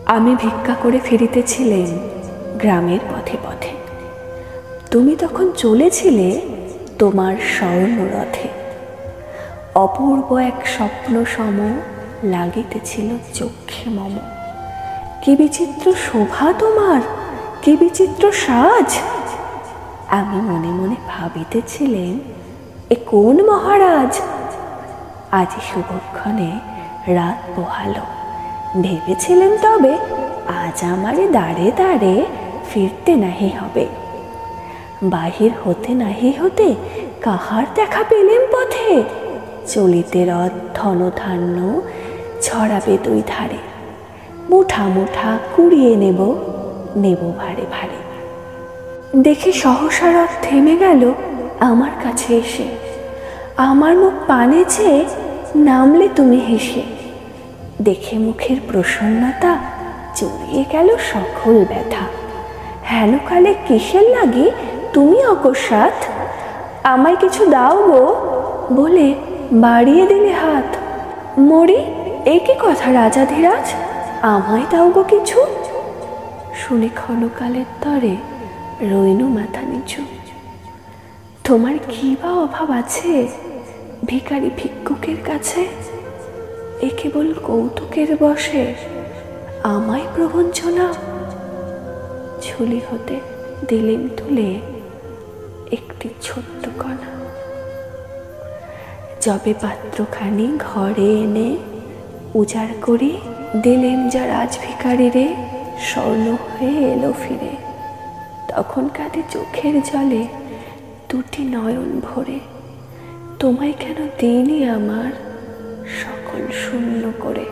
আমি ভিক্ষা করে ফিরিতেছিলেন গ্রামের পথে পথে। তুমি তখন চলেছিলে তোমার স্বর্ণরথে। অপূর্ব এক স্বপ্ন সম লাগিতেছিল চক্ষে মম। কি বিচিত্র শোভা তোমার, কি বিচিত্র সাজ। আমি মনে মনে ভাবিতেছিলেন, এ কোন মহারাজ। আজি শুভক্ষণে রাত পোহালো। ভেবেছিলেন তবে আজ আমারে দাঁড়ে দাঁড়ে ফিরতে নাহি হবে। বাহির হতে নাহি হতে কাহার দেখা পেলেন পথে। চলিতে রথ ধনধান্য ছড়াবে দুই ধারে। মুঠা মুঠা কুড়িয়ে নেব, নেব ভারে ভারে। দেখে সহসা রথ থেমে গেল আমার কাছে এসে। আমার মুখ পানে চেয়ে নামলে তুমি হেসে। দেখে মুখের প্রসন্নতা জড়িয়ে গেল সকল ব্যথা। হেন কালে কিসের লাগি তুমি অকস্মাৎ। আমায় কিছু দাও গো বলে বাড়িয়ে দিলে হাত। মরি, এ কি কথা রাজাধিরাজ, আমায় দাও গো কিছু। শুনে ক্ষণকালের তরে রইনু মাথা নিচু। তোমার কি বা অভাব আছে ভিখারি ভিক্ষুকের কাছে। এ কেবল কৌতুকের বসে আমায় প্রবঞ্চনা। ঝুলি হতে দিলেম তুলে একটি ছোট্ট কণা। যবে পাত্রখানি ঘরে এনে উজাড় করি, দিলেম যা রাজভিখারিরে স্বর্ণ হয়ে এলো ফিরে। তখন কাঁদে চোখের জলে দুটি নয়ন ভরে। তোমায় কেন দিইনি আমার সকল শূন্য করে।